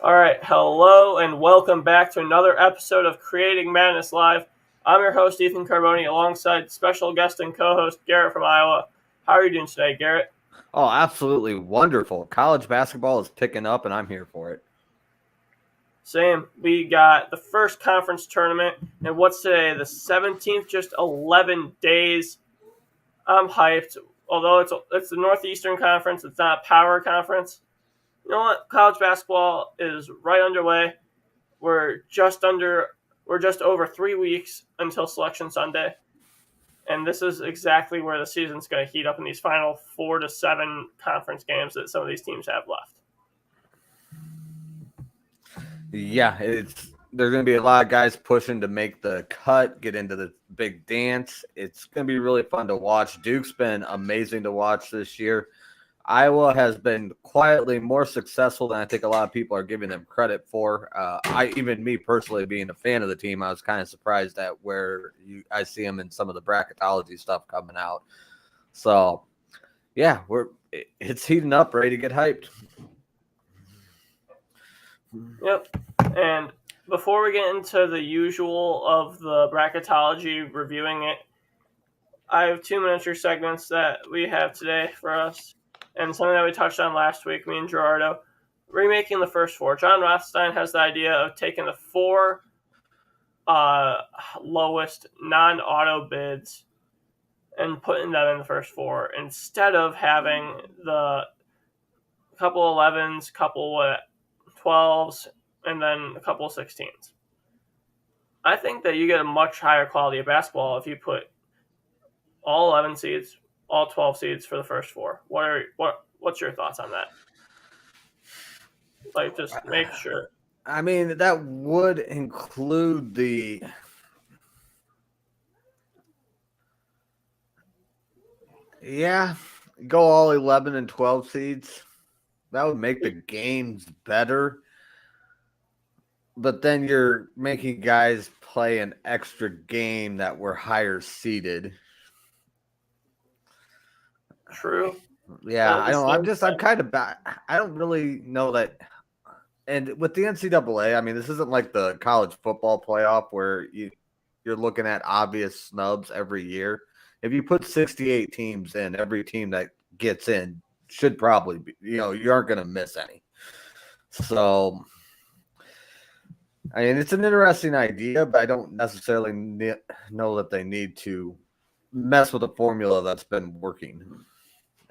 All right, hello and welcome back to another episode of Creating Madness Live. I'm your host, Ethan Carboni, alongside special guest and co host Garrett from Iowa. How are you doing today, Garrett? Oh, absolutely wonderful. College basketball is picking up, and I'm here for it. Same. We got the first conference tournament, and what's today? The 17th, just 11 days. I'm hyped. Although it's the Northeastern Conference, it's not a power conference. You know what? College basketball is right underway. We're just under we're just over 3 weeks until Selection Sunday, and this is exactly where the season's going to heat up in these final 4 to 7 conference games that some of these teams have left. Yeah, there's going to be a lot of guys pushing to make the cut, get into the big dance. It's going to be really fun to watch. Duke's been amazing to watch this year. Iowa has been quietly more successful than I think a lot of people are giving them credit for. Even me personally, being a fan of the team, I was kind of surprised at where I see them in some of the bracketology stuff coming out. So, yeah, it's heating up, ready to get hyped. Yep. And before we get into the usual of the bracketology reviewing it, I have 2 miniature segments that we have today for us, and something that we touched on last week, me and Gerardo, remaking the first four. John Rothstein has the idea of taking the four lowest non-auto bids and putting them in the first four instead of having the couple 11s, couple 12s, and then a couple 16s. I think that you get a much higher quality of basketball if you put all 11 seeds, all 12 seeds for the first four. What's your thoughts on that? Like, just make sure. I mean, that would include go all 11 and 12 seeds. That would make the games better. But then you're making guys play an extra game that were higher seeded. True. Yeah, I don't. I'm kind of bad. I don't really know that. And with the NCAA, I mean, this isn't like the college football playoff where you're looking at obvious snubs every year. If you put 68 teams in, every team that gets in should probably be, you aren't going to miss any. So, I mean, it's an interesting idea, but I don't necessarily know that they need to mess with a formula that's been working.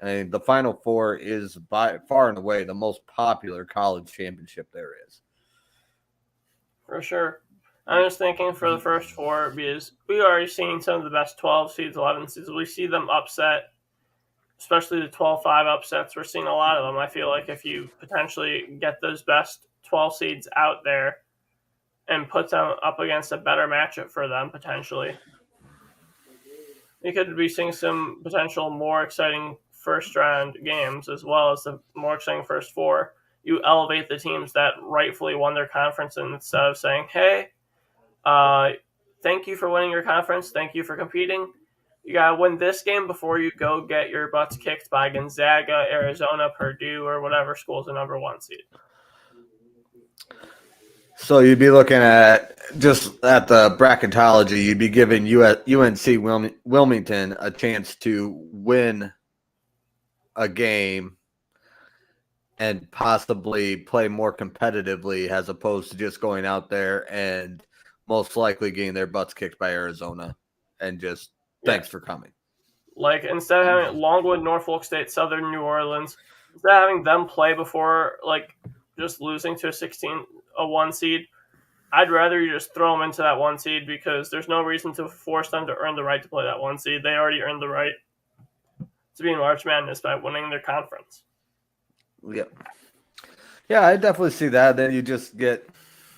I mean, the Final Four is by far and away the most popular college championship there is. For sure. I'm just thinking for the first four because we already seen some of the best 12 seeds, 11 seeds. We see them upset, especially the 12-5 upsets. We're seeing a lot of them. I feel like if you potentially get those best 12 seeds out there and put them up against a better matchup for them, potentially, you could be seeing some potential more exciting first round games as well as the more exciting first four. You elevate the teams that rightfully won their conference instead of saying, hey, thank you for winning your conference. Thank you for competing. You got to win this game before you go get your butts kicked by Gonzaga, Arizona, Purdue, or whatever school's the number one seed. So you'd be looking at just at the bracketology, you'd be giving UNC Wilmington a chance to win a game and possibly play more competitively as opposed to just going out there and most likely getting their butts kicked by Arizona and just thanks for coming. Like, instead of having Longwood, Norfolk State, Southern New Orleans, instead of having them play before, like, just losing to a 1 seed, I'd rather you just throw them into that 1 seed because there's no reason to force them to earn the right to play that 1 seed. They already earned the right to be in March Madness by winning their conference. Yeah, I definitely see that. Then you just get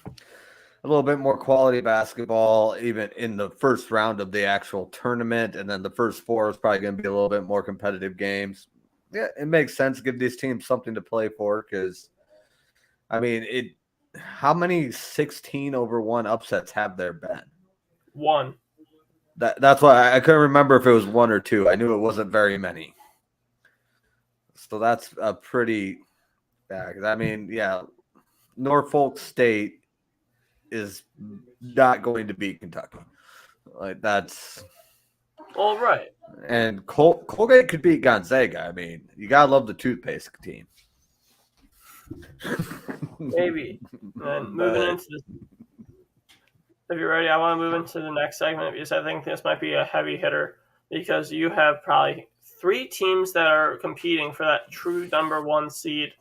a little bit more quality basketball, even in the first round of the actual tournament. And then the first four is probably going to be a little bit more competitive games. Yeah, it makes sense to give these teams something to play for because, I mean, how many 16-1 upsets have there been? One. That's why I couldn't remember if it was one or two. I knew it wasn't very many. So that's a pretty, I mean, yeah, Norfolk State is not going to beat Kentucky. Like that's all right. And Colgate could beat Gonzaga. I mean, you gotta love the toothpaste team. Maybe. And moving into the, if you're ready, I want to move into the next segment because I think this might be a heavy hitter because you have probably 3 teams that are competing for that true number 1 seed,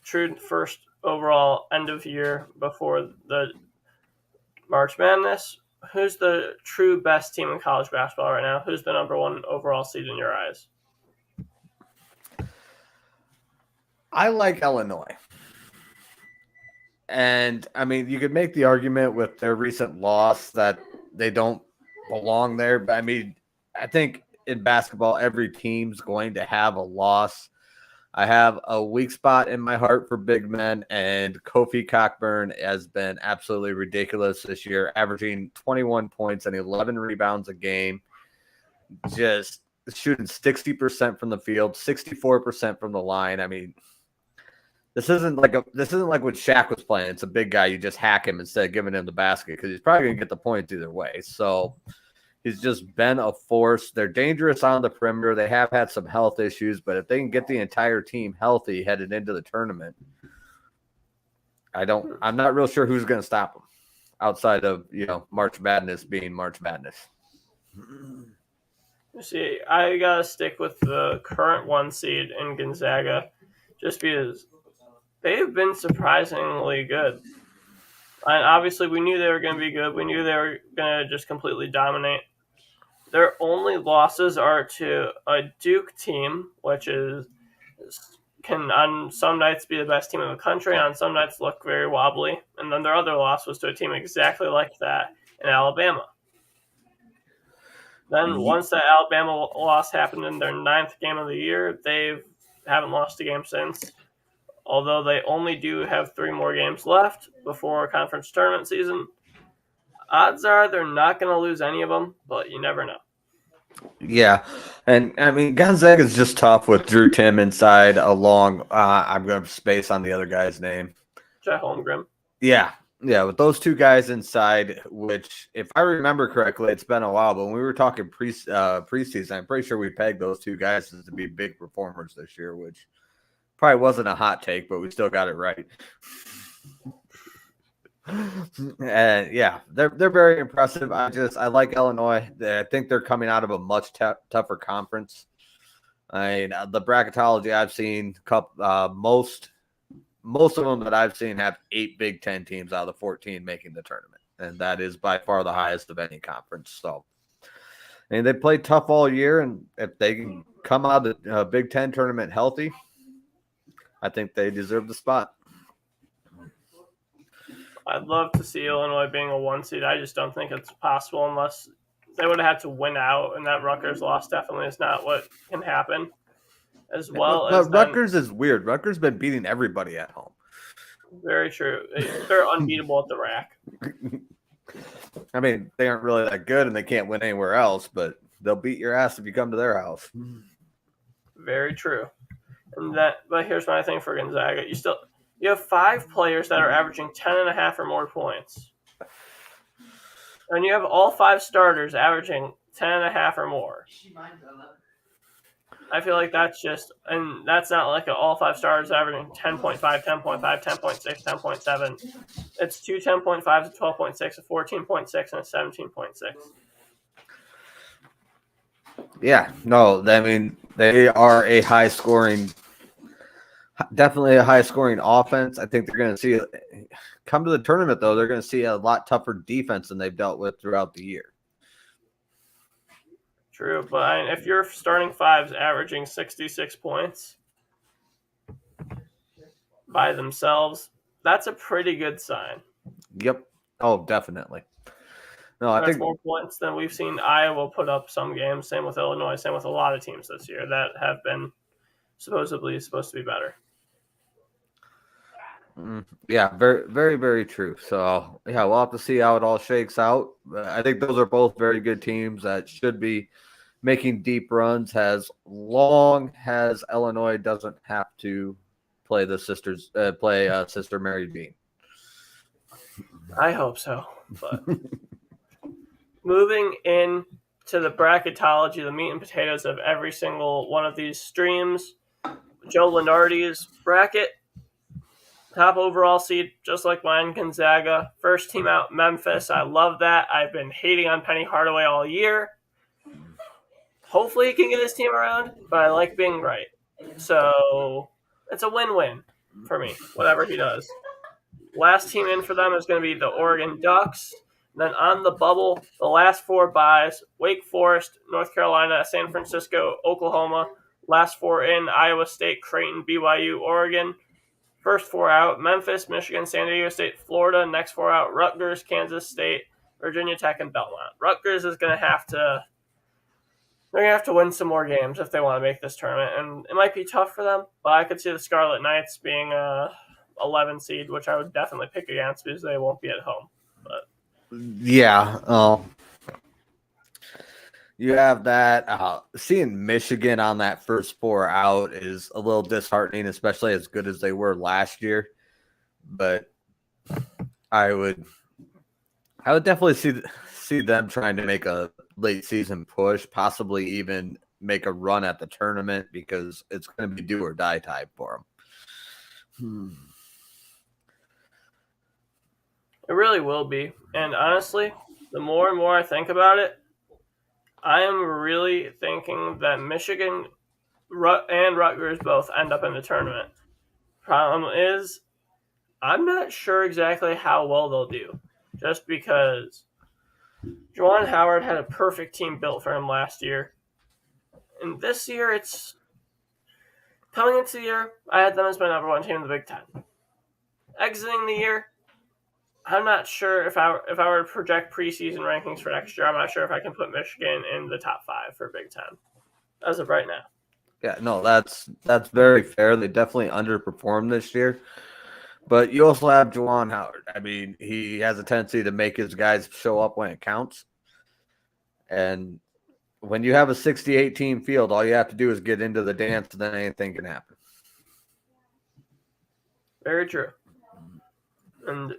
true first overall end of year before the March Madness. Who's the true best team in college basketball right now? Who's the number 1 overall seed in your eyes? I like Illinois. And, I mean, you could make the argument with their recent loss that they don't belong there. But, I mean, I think in basketball, every team's going to have a loss. I have a weak spot in my heart for big men, and Kofi Cockburn has been absolutely ridiculous this year, averaging 21 points and 11 rebounds a game, just shooting 60% from the field, 64% from the line. I mean, this isn't like when Shaq was playing. It's a big guy. You just hack him instead of giving him the basket because he's probably going to get the points either way. So he's just been a force. They're dangerous on the perimeter. They have had some health issues, but if they can get the entire team healthy headed into the tournament, I'm not real sure who's going to stop them outside of, March Madness being March Madness. See, I got to stick with the current 1 seed in Gonzaga just because they've been surprisingly good. And obviously, we knew they were going to be good. We knew they were going to just completely dominate. Their only losses are to a Duke team, which can on some nights be the best team in the country, on some nights look very wobbly. And then their other loss was to a team exactly like that in Alabama. Then once that Alabama loss happened in their 9th game of the year, they haven't lost a game since. Although they only do have 3 more games left before conference tournament season. Odds are they're not going to lose any of them, but you never know. Yeah, and I mean Gonzaga is just tough with Drew Tim inside along. I'm going to space on the other guy's name. Chet Holmgren. Yeah, with those 2 guys inside, which if I remember correctly, it's been a while, but when we were talking preseason, I'm pretty sure we pegged those 2 guys to be big performers this year, which probably wasn't a hot take, but we still got it right. And yeah, they're very impressive. I like Illinois. I think they're coming out of a much tougher conference. I mean, the bracketology I've seen, most of them that I've seen have 8 Big Ten teams out of the 14 making the tournament, and that is by far the highest of any conference. So, and they played tough all year, and if they can come out of the Big Ten tournament healthy, I think they deserve the spot. I'd love to see Illinois being a 1 seed. I just don't think it's possible unless they would have had to win out, and that Rutgers loss definitely is not what can happen. But Rutgers is weird. Rutgers been beating everybody at home. Very true. They're unbeatable at the rack. I mean, they aren't really that good, and they can't win anywhere else, but they'll beat your ass if you come to their house. Very true. But here's my thing for Gonzaga. You have 5 players that are averaging 10.5 or more points. And you have all 5 starters averaging 10.5 or more. I feel like that's not like all 5 starters averaging 10.5, 10.5, 10.6, 10.7. It's 2 10.5s, a 12.6, a 14.6, and a 17.6. Yeah, no, I mean, they are definitely a high-scoring offense. I think they're going to see come to the tournament, though. They're going to see a lot tougher defense than they've dealt with throughout the year. True, but if your starting 5's averaging 66 points by themselves, that's a pretty good sign. Yep. Oh, definitely. No, I think more points than we've seen Iowa put up some games. Same with Illinois. Same with a lot of teams this year that have been supposedly supposed to be better. Yeah, very, very, very true. So, yeah, we'll have to see how it all shakes out. I think those are both very good teams that should be making deep runs as long as Illinois doesn't have to play Sister Mary Bean. I hope so. But moving in to the bracketology, the meat and potatoes of every single one of these streams, Joe Lenardi's bracket. Top overall seed, just like mine, Gonzaga. First team out, Memphis. I love that. I've been hating on Penny Hardaway all year. Hopefully he can get his team around, but I like being right. So it's a win-win for me, whatever he does. Last team in for them is going to be the Oregon Ducks. Then on the bubble, the last four byes, Wake Forest, North Carolina, San Francisco, Oklahoma. Last four in, Iowa State, Creighton, BYU, Oregon. First four out, Memphis, Michigan, San Diego State, Florida. Next four out, Rutgers, Kansas State, Virginia Tech, and Belmont. Rutgers is going to have to win some more games if they want to make this tournament, and it might be tough for them, but I could see the Scarlet Knights being a 11 seed, which I would definitely pick against because they won't be at home. But yeah, you have that. Seeing Michigan on that first four out is a little disheartening, especially as good as they were last year. But I would definitely see them trying to make a late season push, possibly even make a run at the tournament because it's going to be do or die type for them. It really will be. And honestly, the more and more I think about it, I am really thinking that Michigan and Rutgers both end up in the tournament. Problem is, I'm not sure exactly how well they'll do, just because Juwan Howard had a perfect team built for him last year. And this year, it's coming into the year, I had them as my number one team in the Big Ten. Exiting the year, I'm not sure if I were to project preseason rankings for next year, I'm not sure if I can put Michigan in the top 5 for Big Ten as of right now. Yeah, no, that's very fair. They definitely underperformed this year. But you also have Juwan Howard. I mean, he has a tendency to make his guys show up when it counts. And when you have a 68-team field, all you have to do is get into the dance, and then anything can happen. Very true. And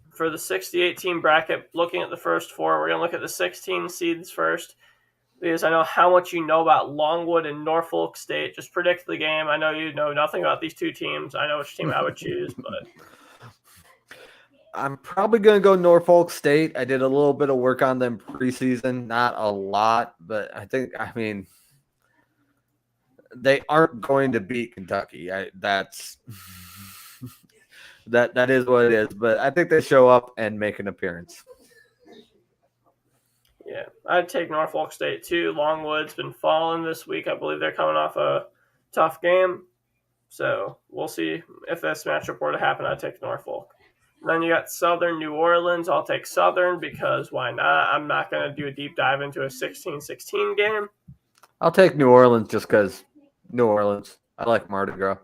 for the 68-team bracket, looking at the first four, we're going to look at the 16 seeds first, because I know how much you know about Longwood and Norfolk State. Just predict the game. I know you know nothing about these two teams. I know which team I would choose, but I'm probably going to go Norfolk State. I did a little bit of work on them preseason, not a lot, but I mean, they aren't going to beat Kentucky. That is what it is, but I think they show up and make an appearance. Yeah, I'd take Norfolk State too. Longwood's been falling this week. I believe they're coming off a tough game. So we'll see if this matchup were to happen. I'd take Norfolk. Then you got Southern New Orleans. I'll take Southern because why not? I'm not going to do a deep dive into a 16-16 game. I'll take New Orleans just because New Orleans. I like Mardi Gras.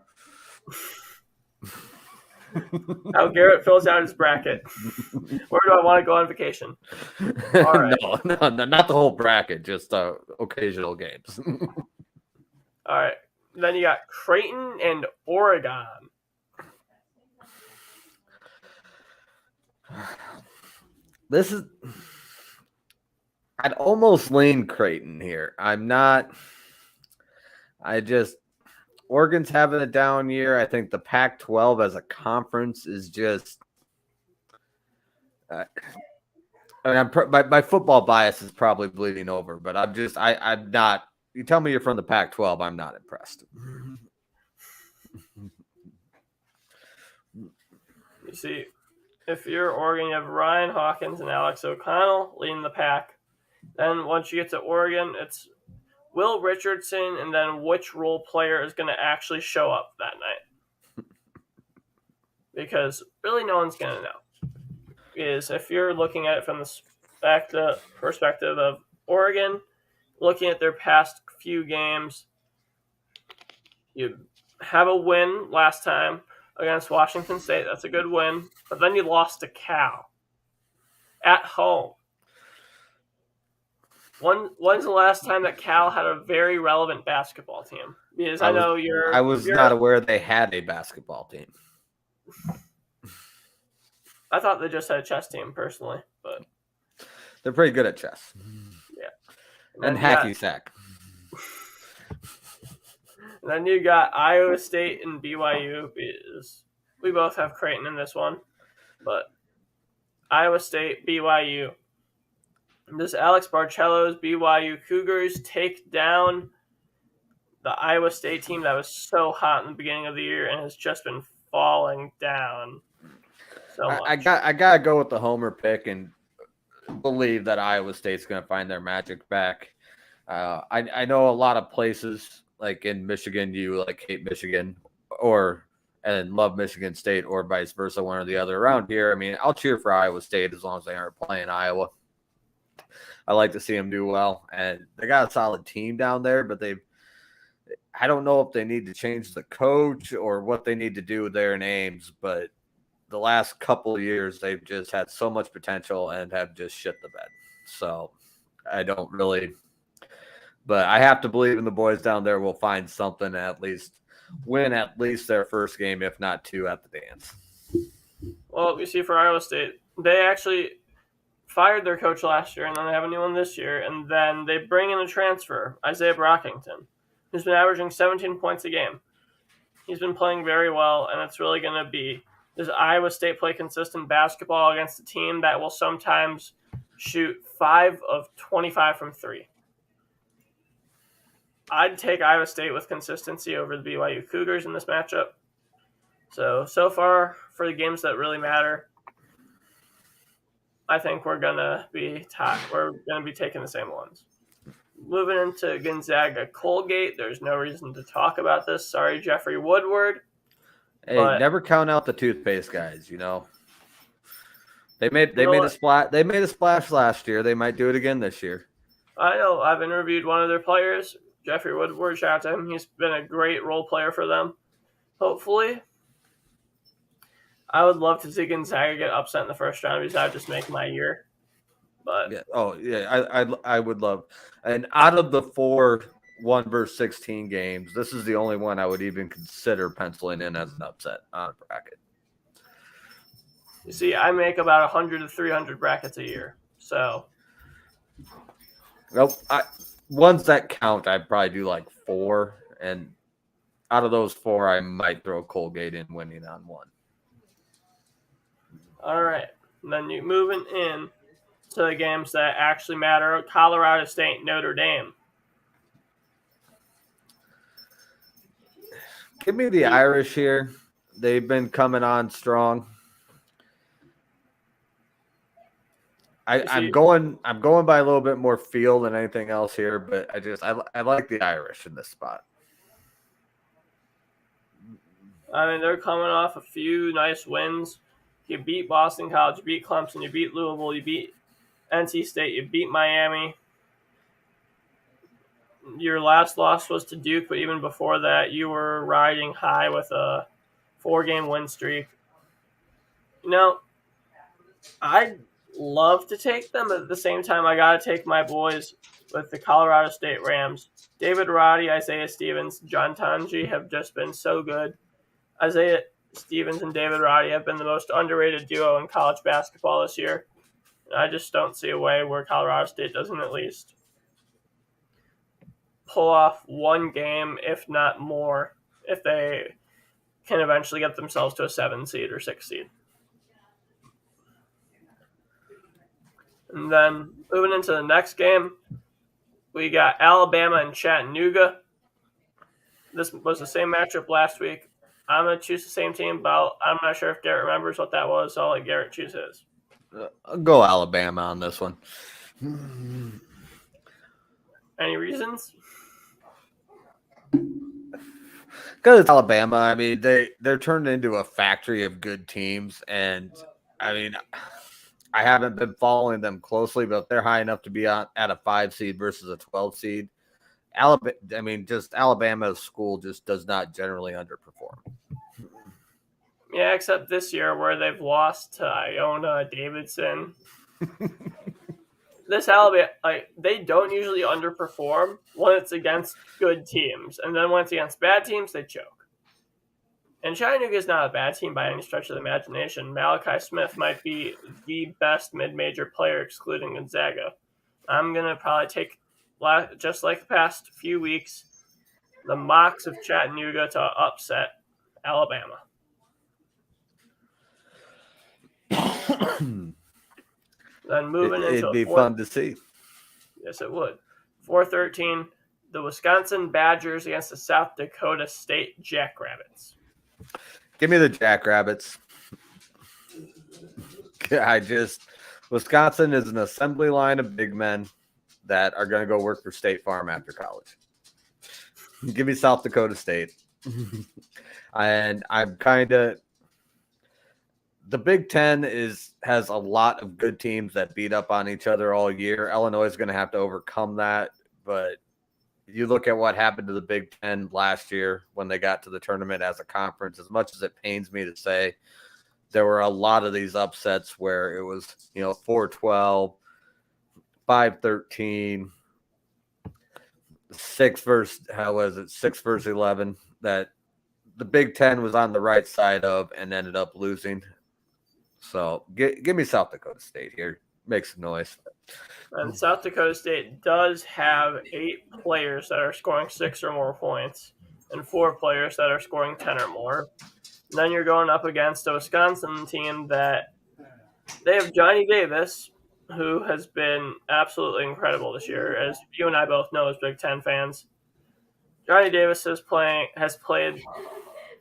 How Garrett fills out his bracket. Where do I want to go on vacation? All right. No, not the whole bracket, just occasional games. All right. Then you got Creighton and Oregon. I'd almost lean Creighton here. Oregon's having a down year. I think the Pac-12 as a conference is just. My football bias is probably bleeding over, but I'm not. You tell me you're from the Pac-12, I'm not impressed. You see, if you're Oregon, you have Ryan Hawkins and Alex O'Connell leading the pack. Then once you get to Oregon, it's Will Richardson, and then which role player is going to actually show up that night. Because really no one's going to know. Is if you're looking at it from the perspective of Oregon, looking at their past few games, you have a win last time against Washington State. That's a good win. But then you lost to Cal at home. When's the last time that Cal had a very relevant basketball team? Because I know I was not aware they had a basketball team. I thought they just had a chess team personally, but they're pretty good at chess. Yeah. And hacky sack. And then you got Iowa State and BYU. Because we both have Creighton in this one, but Iowa State, BYU. Does Alex Barcello's BYU Cougars take down the Iowa State team that was so hot in the beginning of the year and has just been falling down so much? I gotta go with the homer pick and believe that Iowa State's gonna find their magic back. I know a lot of places like in Michigan, you like hate Michigan and love Michigan State, or vice versa, one or the other. Around here, I mean, I'll cheer for Iowa State as long as they aren't playing Iowa. I like to see them do well, and they got a solid team down there, but I don't know if they need to change the coach or what they need to do with their names, but the last couple of years, they've just had so much potential and have just shit the bed. So I don't really, but I have to believe in the boys down there will find something, at least win at least their first game, if not two at the dance. Well, you see, for Iowa State, they actually fired their coach last year, and then they have a new one this year, and then they bring in a transfer, Isaiah Brockington, who's been averaging 17 points a game. He's been playing very well, and it's really going to be, does Iowa State play consistent basketball against a team that will sometimes shoot 5 of 25 from 3? I'd take Iowa State with consistency over the BYU Cougars in this matchup. So far, for the games that really matter, I think we're gonna be taking the same ones. Moving into Gonzaga Colgate, there's no reason to talk about this. Sorry, Jeffrey Woodward. Hey, never count out the toothpaste guys. You know, they made a splash. They made a splash last year. They might do it again this year. I know. I've interviewed one of their players, Jeffrey Woodward. Shout out to him. He's been a great role player for them. Hopefully, I would love to see Gonzaga get upset in the first round because that would just make my year. But I would love. And out of the 4 1-16 games, this is the only one I would even consider penciling in as an upset on a bracket. You see, I make about 100 to 300 brackets a year, so. Nope. Ones that count, I'd probably do like 4, and out of those 4, I might throw Colgate in winning on one. All right, and then you moving in to the games that actually matter: Colorado State, Notre Dame. Give me the Irish here. They've been coming on strong. I'm going by a little bit more feel than anything else here, but I like the Irish in this spot. I mean, they're coming off a few nice wins. You beat Boston College, you beat Clemson, you beat Louisville, you beat NC State, you beat Miami. Your last loss was to Duke, but even before that, you were riding high with a 4-game win streak. You know, I'd love to take them, but at the same time, I got to take my boys with the Colorado State Rams. David Roddy, Isaiah Stevens, John Tanji have just been so good. Isaiah Stevens and David Roddy have been the most underrated duo in college basketball this year. I just don't see a way where Colorado State doesn't at least pull off one game, if not more, if they can eventually get themselves to a 7 seed or 6 seed. And then moving into the next game, we got Alabama and Chattanooga. This was the same matchup last week. I'm going to choose the same team, but I'm not sure if Garrett remembers what that was, so I'll let Garrett choose his. I'll go Alabama on this one. Any reasons? Because it's Alabama. I mean, they're turned into a factory of good teams, and I mean, I haven't been following them closely, but if they're high enough to be at a 5 seed versus a 12 seed, Alabama's school just does not generally underperform. Yeah, except this year where they've lost to Iona Davidson. this Alabama, like, they don't usually underperform when it's against good teams, and then when it's against bad teams, they choke. And Chattanooga is not a bad team by any stretch of the imagination. Malachi Smith might be the best mid-major player, excluding Gonzaga. I'm gonna probably take, just like the past few weeks, the Mocs of Chattanooga to upset Alabama. Then moving into It'd be fun to see. Yes, it would. 4:13, the Wisconsin Badgers against the South Dakota State Jackrabbits. Give me the Jackrabbits. Wisconsin is an assembly line of big men that are going to go work for State Farm after college. Give me South Dakota State. And I'm kind of the Big Ten has a lot of good teams that beat up on each other all year. Illinois is going to have to overcome that, but you look at what happened to the Big Ten last year when they got to the tournament as a conference. As much as it pains me to say, there were a lot of these upsets where it was 4-12, 5-13, 6 versus 11 that the Big Ten was on the right side of and ended up losing. So give me South Dakota State here. Make some noise. And South Dakota State does have 8 players that are scoring 6 or more points and 4 players that are scoring 10 or more. And then you're going up against a Wisconsin team that they have Johnny Davis, who has been absolutely incredible this year, as you and I both know as Big Ten fans. Johnny Davis has played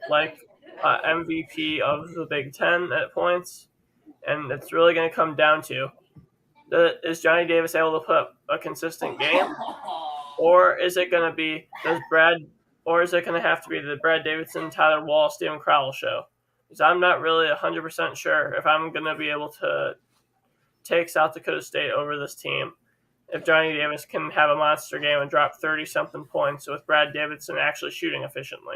like MVP of the Big Ten at points, and it's really going to come down to, is Johnny Davis able to put up a consistent game, or is it going to be is it going to have to be the Brad Davidson, Tyler Wall, Steven Crowell show? Because I'm not really 100% sure if I'm going to be able to take South Dakota State over this team if Johnny Davis can have a monster game and drop 30-something points with Brad Davidson actually shooting efficiently.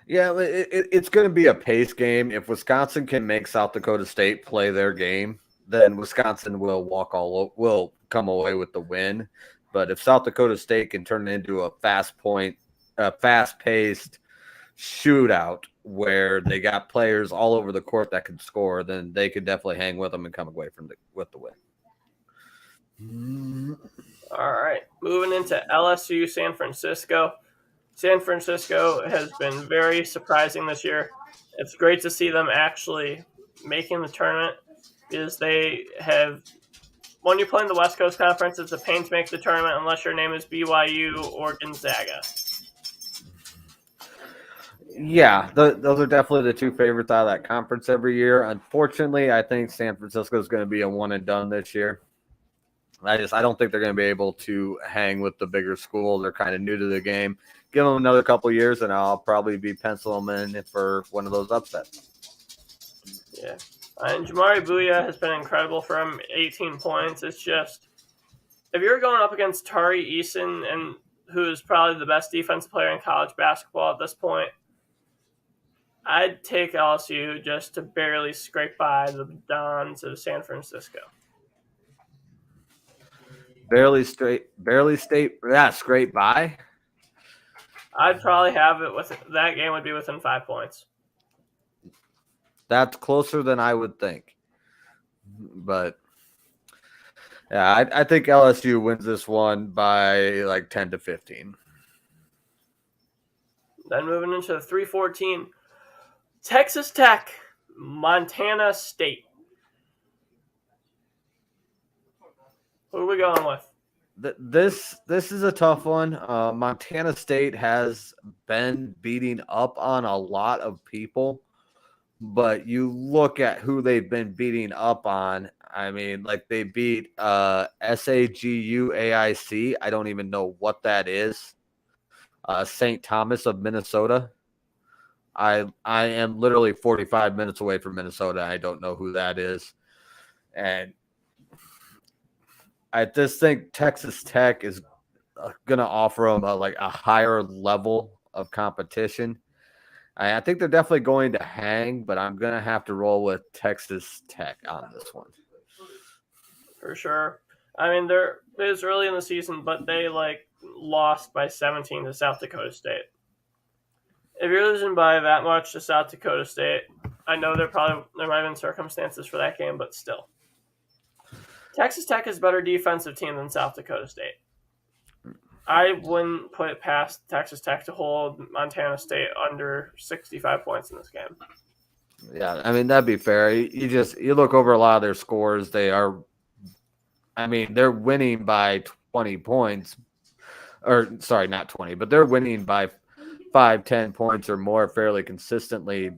Yeah, it's going to be a pace game. If Wisconsin can make South Dakota State play their game, then Wisconsin will come away with the win. But if South Dakota State can turn it into a fast-paced shootout where they got players all over the court that can score, then they could definitely hang with them and come away with the win. All right, moving into LSU San Francisco. San Francisco has been very surprising this year. It's great to see them actually making the tournament because they have, when you play in the West Coast Conference, it's a pain to make the tournament unless your name is BYU or Gonzaga. Yeah, those are definitely the two favorites out of that conference every year. Unfortunately, I think San Francisco is going to be a one and done this year. I don't think they're going to be able to hang with the bigger school. They're kind of new to the game. Give them another couple years, and I'll probably be penciling them in for one of those upsets. Yeah. And Jamari Bouya has been incredible for him, 18 points. It's just, if you're going up against Tari Eason, and who is probably the best defensive player in college basketball at this point, I'd take LSU just to barely scrape by the Dons of San Francisco. Scrape by? I'd probably have it with that game would be within 5 points. That's closer than I would think. But yeah, I think LSU wins this one by like 10 to 15. Then moving into the 3:14, Texas Tech, Montana State. Who are we going with? This is a tough one. Montana State has been beating up on a lot of people, but you look at who they've been beating up on. I mean, like they beat SAGUAIC. I don't even know what that is. St. Thomas of Minnesota. I am literally 45 minutes away from Minnesota. I don't know who that is. And I just think Texas Tech is going to offer them a higher level of competition. I think they're definitely going to hang, but I'm going to have to roll with Texas Tech on this one. For sure. I mean, it was early in the season, but they lost by 17 to South Dakota State. If you're losing by that much to South Dakota State, I know there might have been circumstances for that game, but still, Texas Tech is a better defensive team than South Dakota State. I wouldn't put it past Texas Tech to hold Montana State under 65 points in this game. Yeah, I mean, that'd be fair. You look over a lot of their scores, they're winning by 20 points. Or sorry, not 20, but they're winning by 5-10 points or more fairly consistently.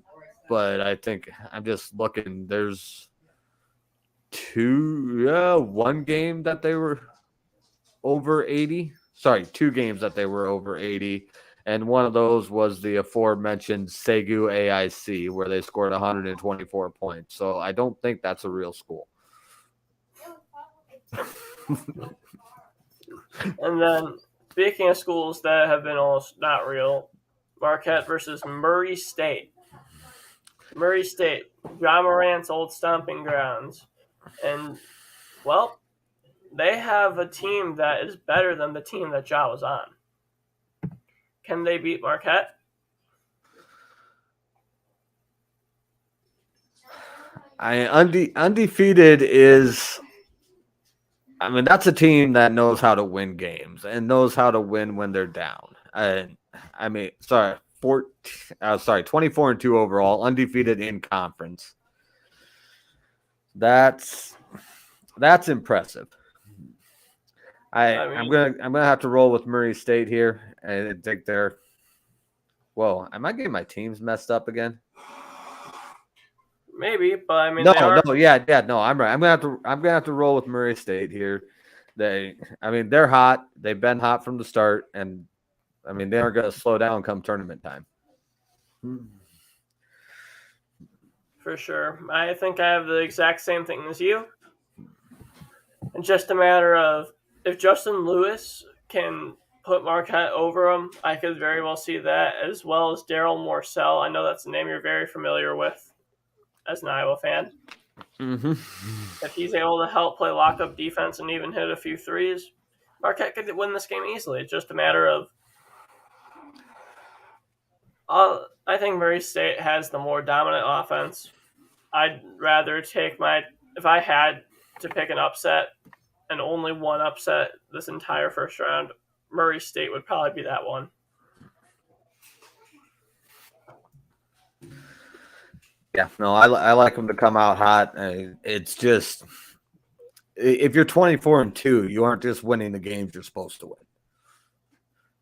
But I think I'm just looking, there's one game that they were over 80. Sorry, 2 games that they were over 80. And one of those was the aforementioned Segu AIC, where they scored 124 points. So I don't think that's a real school. And then, speaking of schools that have been almost not real, Marquette versus Murray State. Murray State, John Morant's old stomping grounds. And, well, they have a team that is better than the team that Ja was on. Can they beat Marquette? Undefeated is... I mean, that's a team that knows how to win games and knows how to win when they're down. 24-2 overall, undefeated in conference. That's impressive. I'm gonna have to roll with Murray State here. I think they're... Whoa, am I getting my teams messed up again? Maybe, but I mean, no. I'm right. I'm gonna have to roll with Murray State here. They're hot. They've been hot from the start, and I mean, they aren't gonna slow down come tournament time. For sure, I think I have the exact same thing as you. It's just a matter of if Justin Lewis can put Marquette over him, I could very well see that, as well as Daryl Morcell. I know that's a name you're very familiar with as an Iowa fan. Mm-hmm. If he's able to help play lockup defense and even hit a few threes, Marquette could win this game easily. It's just a matter of... I think Murray State has the more dominant offense. I'd rather take if I had to pick an upset, and only one upset this entire first round, Murray State would probably be that one. Yeah, no, I like them to come out hot. It's just, if you're 24-2, you aren't just winning the games you're supposed to win.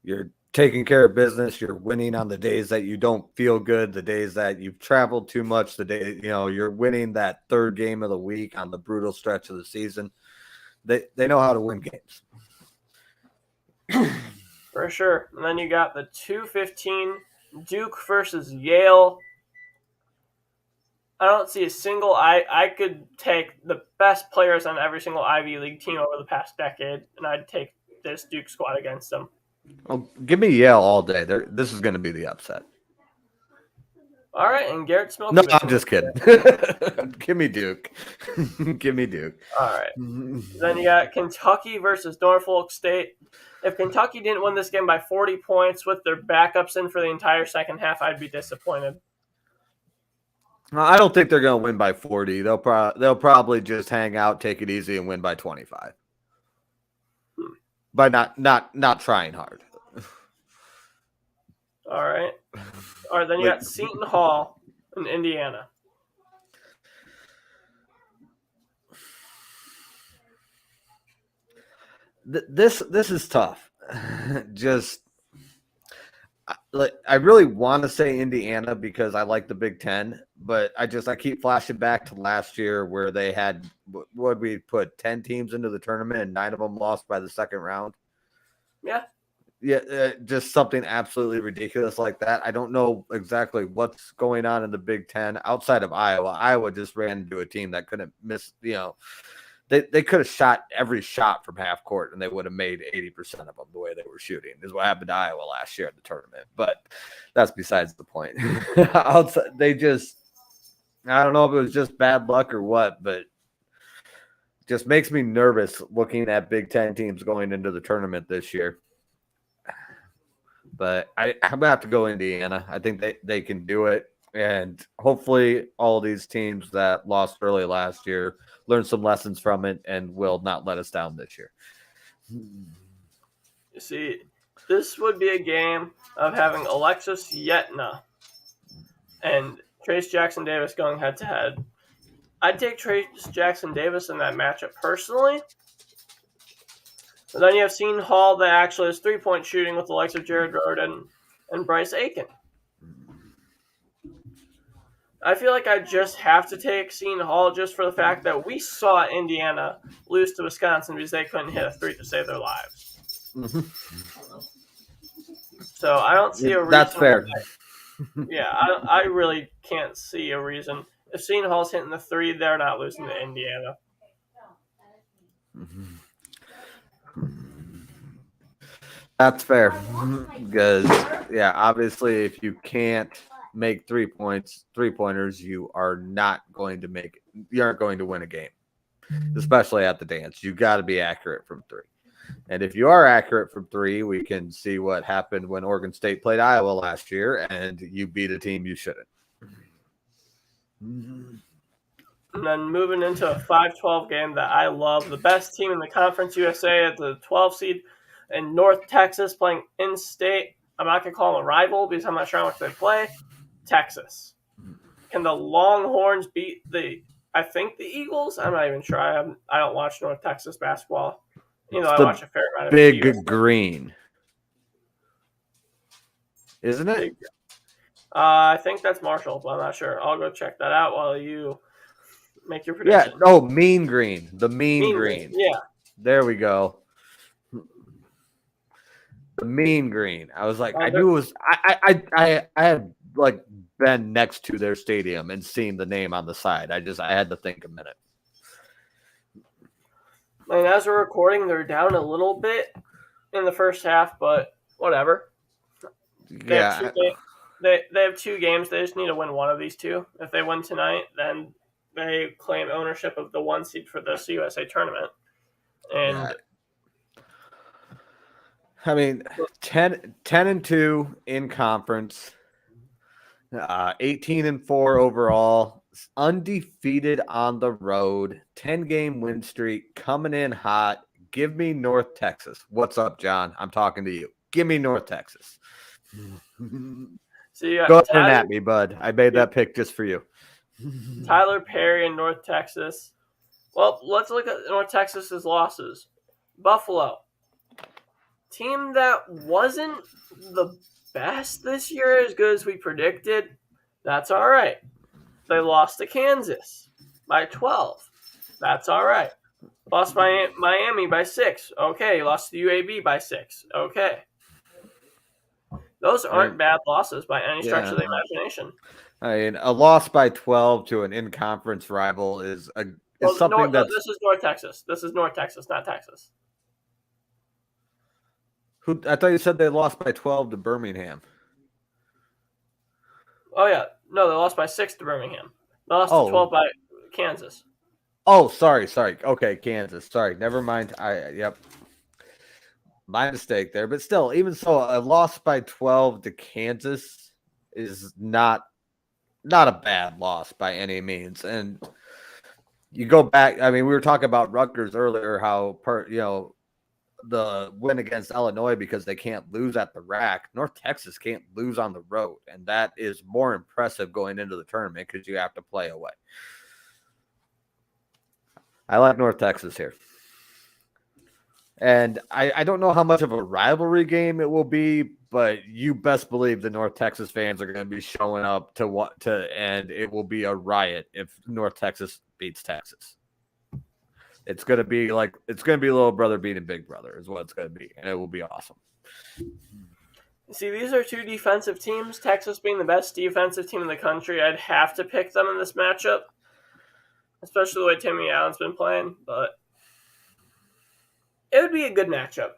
You're taking care of business. You're winning on the days that you don't feel good, the days that you've traveled too much, the day you're winning that third game of the week on the brutal stretch of the season. They know how to win games. For sure. And then you got the 2:15 Duke versus Yale. I don't see a single... I could take the best players on every single Ivy League team over the past decade, and I'd take this Duke squad against them. Well, give me Yale all day. This is going to be the upset. All right, and Garrett Smilkovich. No, I'm just kidding. Give me Duke. Give me Duke. All right. Then you got Kentucky versus Norfolk State. If Kentucky didn't win this game by 40 points with their backups in for the entire second half, I'd be disappointed. I don't think they're going to win by 40. They'll probably just hang out, take it easy, and win by 25. By not trying hard. All right. Then you got Seton Hall in Indiana. This is tough. Just... I really want to say Indiana because I like the Big Ten, but I keep flashing back to last year where they had, what we put 10 teams into the tournament and 9 of them lost by the second round. Yeah. Yeah. Just something absolutely ridiculous like that. I don't know exactly what's going on in the Big Ten outside of Iowa. Iowa just ran into a team that couldn't miss, They could have shot every shot from half court and they would have made 80% of them the way they were shooting, is what happened to Iowa last year in the tournament. But that's besides the point. I don't know if it was just bad luck or what, but just makes me nervous looking at Big Ten teams going into the tournament this year. But I'm going to have to go Indiana. I think they can do it. And hopefully all these teams that lost early last year learn some lessons from it and will not let us down this year. You see, this would be a game of having Alexis Yetna and Trace Jackson Davis going head to head. I'd take Trace Jackson Davis in that matchup personally. But then you have Seton Hall that actually has 3-point shooting with the likes of Jared Rhoden and Bryce Aiken. I feel like I just have to take Seton Hall just for the fact that we saw Indiana lose to Wisconsin because they couldn't hit a three to save their lives. Mm-hmm. So I don't see a reason. That's fair. I really can't see a reason. If Seton Hall's hitting the three, they're not losing to Indiana. That's fair. Because, obviously if you can't make 3 pointers, you aren't going to win a game, especially at the dance. You got to be accurate from three. And if you are accurate from three, we can see what happened when Oregon State played Iowa last year, and you beat a team you shouldn't. And then moving into a 5-12 game that I love, the best team in the Conference USA at the 12 seed in North Texas playing in-state. I'm not going to call them a rival because I'm not sure how much they play. Texas. Can the Longhorns beat the Eagles? I'm not even sure. I don't watch North Texas basketball. I watch a fair amount of Big Green. Isn't it? I think that's Marshall, but I'm not sure. I'll go check that out while you make your prediction. Yeah. Oh, Mean Green. The Mean Green. Yeah. There we go. The Mean Green. I was like, I knew it was. I had like been next to their stadium and seen the name on the side. I had to think a minute. And as we're recording, they're down a little bit in the first half, but whatever. They have 2 games. They just need to win one of these 2. If they win tonight, then they claim ownership of the 1 seed for this USA tournament. And I mean, 10-2 in conference, 18-4 overall, undefeated on the road, 10-game win streak, coming in hot. Give me North Texas. What's up, John? I'm talking to you. Give me North Texas. So go ahead at me, bud. I made that pick just for you. Tyler Perry in North Texas. Well, let's look at North Texas's losses. Buffalo. Team that wasn't the best this year, as good as we predicted. That's all right. They lost to Kansas by 12. That's all right. Lost by Miami by 6. Okay. Lost to UAB by 6. Okay. Those aren't bad losses by any stretch of the imagination. I mean, a loss by 12 to an in-conference rival is something that's... This is North Texas. This is North Texas, not Texas. I thought you said they lost by 12 to Birmingham. Oh, yeah. No, they lost by 6 to Birmingham. They lost to 12 by Kansas. Oh, sorry. Okay, Kansas. Sorry, never mind. Yep. My mistake there. But still, even so, a loss by 12 to Kansas is not a bad loss by any means. And you go back, I mean, we were talking about Rutgers earlier, how the win against Illinois because they can't lose at the rack. North Texas can't lose on the road, and that is more impressive going into the tournament because you have to play away. I like North Texas here. And I don't know how much of a rivalry game it will be, but you best believe the North Texas fans are going to be showing up and it will be a riot if North Texas beats Texas. It's going to be little brother beating big brother is what it's going to be, and it will be awesome. See, these are 2 defensive teams. Texas being the best defensive team in the country, I'd have to pick them in this matchup, especially the way Timmy Allen's been playing, but it would be a good matchup.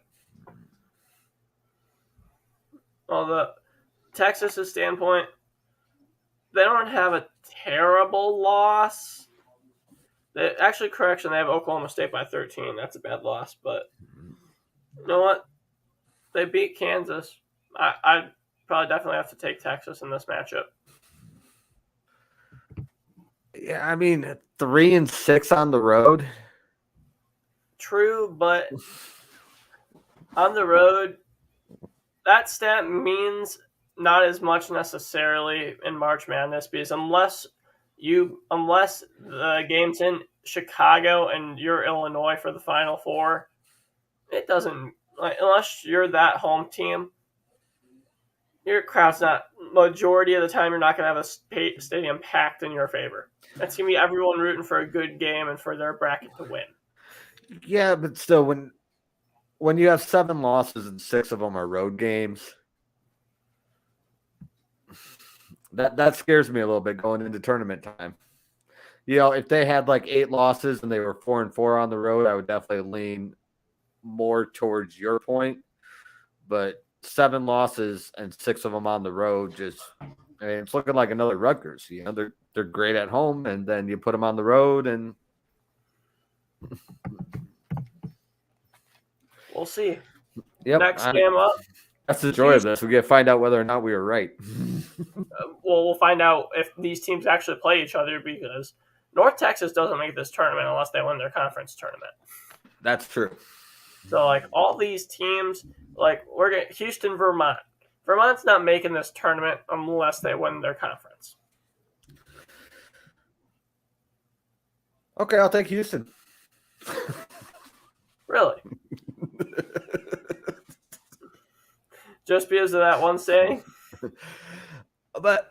Well, the Texas' standpoint, they don't have a terrible loss. Correction, they have Oklahoma State by 13. That's a bad loss, but you know what? They beat Kansas. I'd probably definitely have to take Texas in this matchup. Yeah, I mean 3-6 on the road. True, but on the road, that stat means not as much necessarily in March Madness because unless the game's in Chicago and you're Illinois for the Final Four, it doesn't unless you're that home team. Your crowd's not majority of the time. You're not going to have a stadium packed in your favor. That's going to be everyone rooting for a good game and for their bracket to win. Yeah, but still, when you have 7 losses and 6 of them are road games, that scares me a little bit going into tournament time. If they had like 8 losses and they were 4-4 on the road, I would definitely lean more towards your point. But 7 losses and 6 of them on the road, it's looking like another Rutgers. They're great at home, and then you put them on the road, and we'll see. Yep, Next game up. That's the joy of this. We get to find out whether or not we were right. Well, we'll find out if these teams actually play each other because North Texas doesn't make this tournament unless they win their conference tournament. That's true. So, all these teams, we're getting Houston, Vermont. Vermont's not making this tournament unless they win their conference. Okay, I'll take Houston. Really? Just because of that one saying? But,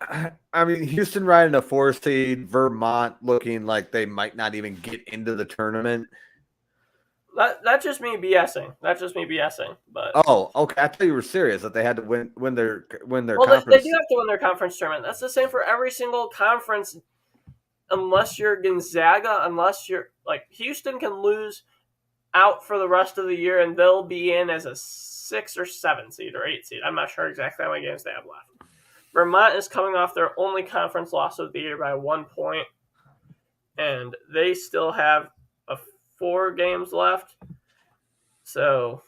I mean, Houston riding a 4 seed, Vermont looking like they might not even get into the tournament. That's just me BSing. But oh, okay. I thought you were serious that they had to win their well, conference. They do have to win their conference tournament. That's the same for every single conference, unless you're Gonzaga. Unless you're Houston can lose out for the rest of the year, and they'll be in as a 6 or 7 seed or 8 seed. I'm not sure exactly how many games they have left. Vermont is coming off their only conference loss of the year by 1 point, and they still have 4 games left. So,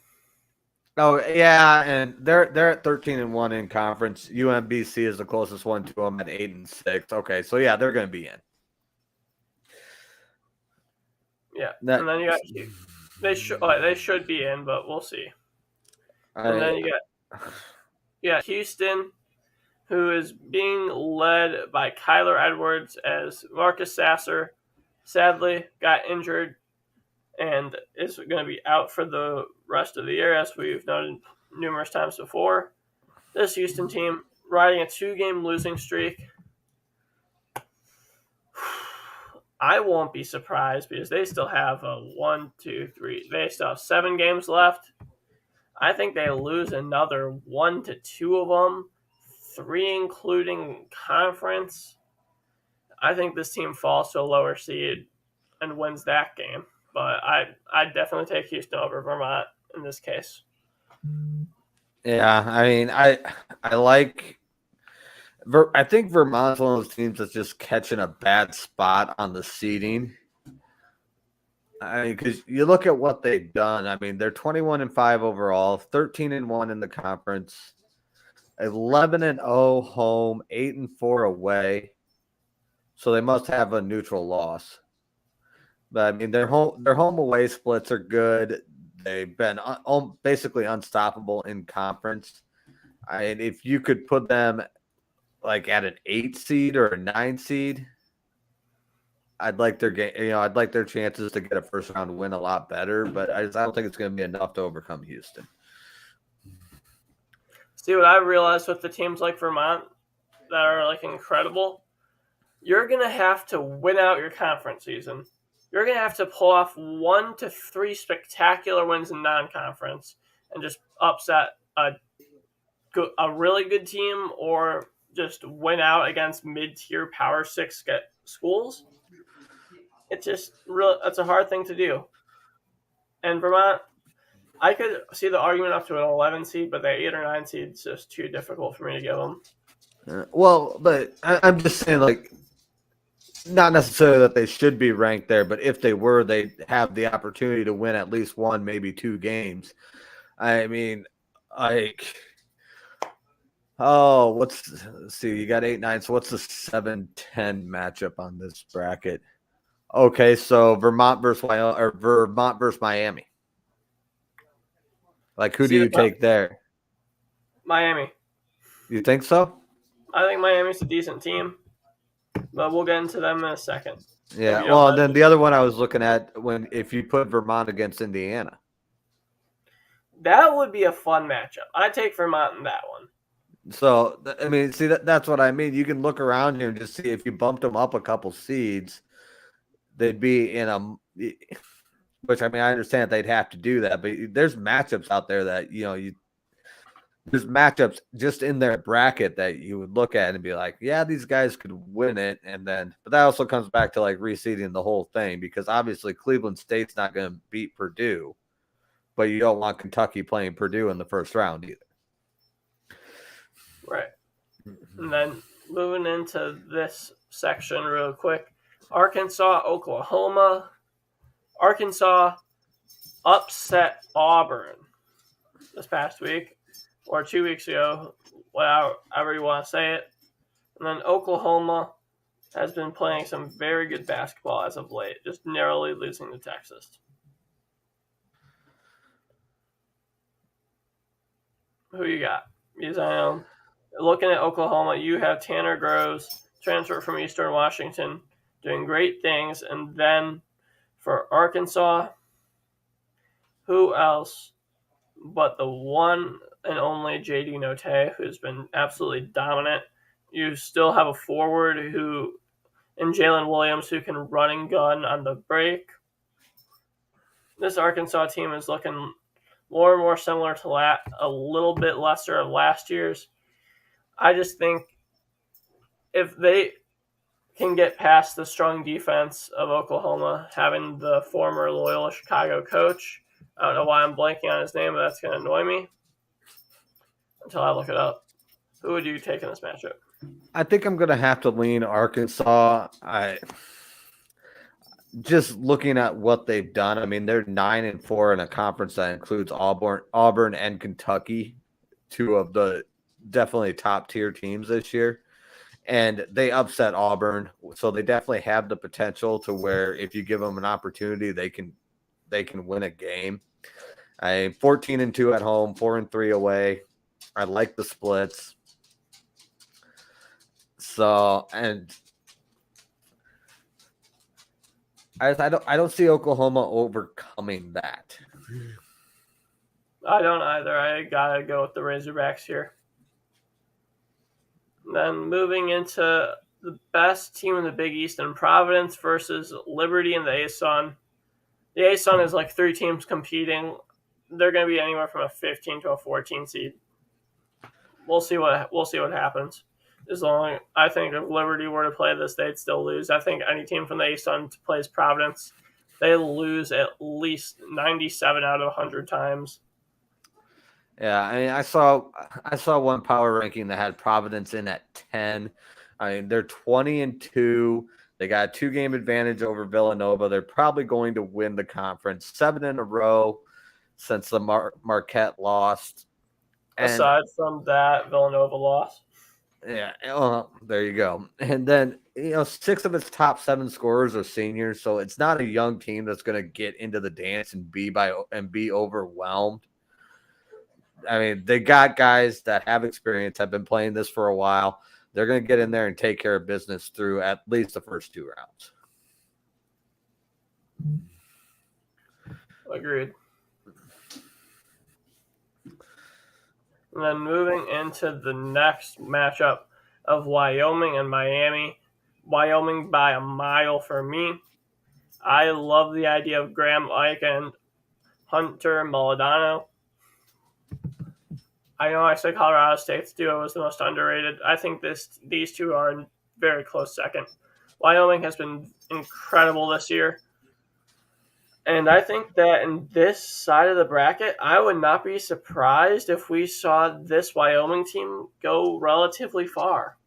yeah, and they're at 13-1 in conference. UMBC is the closest one to them at 8-6. Okay, so yeah, they're going to be in. Yeah, and then you got they should be in, but we'll see. And then you got Houston, who is being led by Kyler Edwards as Marcus Sasser sadly got injured and is going to be out for the rest of the year, as we've noted numerous times before. This Houston team riding a 2-game losing streak. I won't be surprised because they still have they still have 7 games left. I think they lose another 1 to 2 of them, 3 including conference. I think this team falls to a lower seed and wins that game. But I'd definitely take Houston over Vermont in this case. Yeah, I mean, I think Vermont's one of those teams that's just catching a bad spot on the seeding. I mean, because you look at what they've done. I mean, they're 21-5 overall, 13-1 in the conference, 11-0 home, 8-4 away. So they must have a neutral loss. But I mean, their home away splits are good. They've been basically unstoppable in conference. I mean, if you could put them at an 8 seed or a 9 seed, I'd like their game. I'd like their chances to get a first round win a lot better. But I don't think it's going to be enough to overcome Houston. See, what I realized with the teams like Vermont that are incredible, you're going to have to win out your conference season. You're going to have to pull off 1 to 3 spectacular wins in non-conference and just upset a really good team or just win out against mid-tier Power 6 schools. It's a hard thing to do. And Vermont, I could see the argument up to an 11 seed, but the 8 or 9 seed is just too difficult for me to give them. Well, but I'm just saying, not necessarily that they should be ranked there, but if they were, they have the opportunity to win at least one, maybe two games. I mean, like, let's see, you got 8-9. So what's the 7-10 matchup on this bracket? Okay, so Vermont versus Miami. Like, who do See, you take there? Miami. You think so? I think Miami's a decent team, but we'll get into them in a second. Yeah. Well, and then the other one I was looking at if you put Vermont against Indiana. That would be a fun matchup. I'd take Vermont in that one. So, I mean, see, that's what I mean. You can look around here and just see if you bumped them up a couple seeds, they'd be in a, which I mean, I understand they'd have to do that, but there's matchups out there that, there's matchups just in their bracket that you would look at and be like, yeah, these guys could win it. And then, but that also comes back to like reseeding the whole thing because obviously Cleveland State's not going to beat Purdue, but you don't want Kentucky playing Purdue in the first round either. Right. And then moving into this section real quick, Arkansas, Oklahoma. Arkansas upset Auburn this past week or 2 weeks ago, however you want to say it. And then Oklahoma has been playing some very good basketball as of late, just narrowly losing to Texas. Who you got? Because I know, looking at Oklahoma, you have Tanner Groves, transfer from Eastern Washington, doing great things. And then for Arkansas, who else but the one and only JD Notae, who's been absolutely dominant. You still have a forward in Jalen Williams, who can run and gun on the break. This Arkansas team is looking more and more similar to a little bit lesser of last year's. I just think if they can get past the strong defense of Oklahoma, having the former Loyola Chicago coach, I don't know why I'm blanking on his name, but that's going to annoy me until I look it up. Who would you take in this matchup? I think I'm going to have to lean Arkansas. Just looking at what they've done, I mean, they're 9-4 in a conference that includes Auburn and Kentucky, two of the definitely top tier teams this year. And they upset Auburn, so they definitely have the potential to where if you give them an opportunity, they can win a game. 14-2 at home, 4-3 away. I like the splits. So, and I don't see Oklahoma overcoming that. I don't either. I gotta go with the Razorbacks here. Then moving into the best team in the Big East in Providence versus Liberty and the ASUN. The ASUN is like three teams competing. They're going to be anywhere from a 15 to a 14 seed. We'll see what happens. I think if Liberty were to play this, they'd still lose. I think any team from the ASUN plays Providence, they lose at least 97 out of 100 times. Yeah, I mean, I saw one power ranking that had Providence in at 10. I mean, they're 20-2. They got a 2-game advantage over Villanova. They're probably going to win the conference 7 in a row since the Marquette lost. Aside from that Villanova loss. Yeah, well, there you go. And then, 6 of its top 7 scorers are seniors, so it's not a young team that's going to get into the dance and be overwhelmed. I mean, they got guys that have experience, have been playing this for a while. They're going to get in there and take care of business through at least the first 2 rounds. Agreed. And then moving into the next matchup of Wyoming and Miami. Wyoming by a mile for me. I love the idea of Graham Ike and Hunter Moladano. I know I said Colorado State's duo was the most underrated. I think these two are in very close second. Wyoming has been incredible this year. And I think that in this side of the bracket, I would not be surprised if we saw this Wyoming team go relatively far.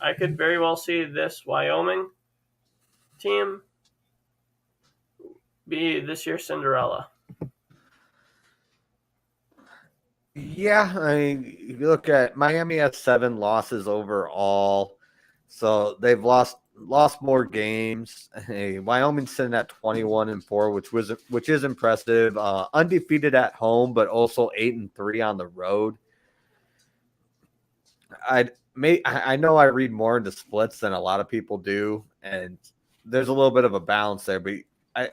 I could very well see this Wyoming team be this year's Cinderella? Yeah, I mean, you look at Miami has 7 losses overall, so they've lost more games. Hey, Wyoming's sitting at 21-4, which is impressive. Undefeated at home, but also 8-3 on the road. I know I read more into splits than a lot of people do, and there's a little bit of a balance there, but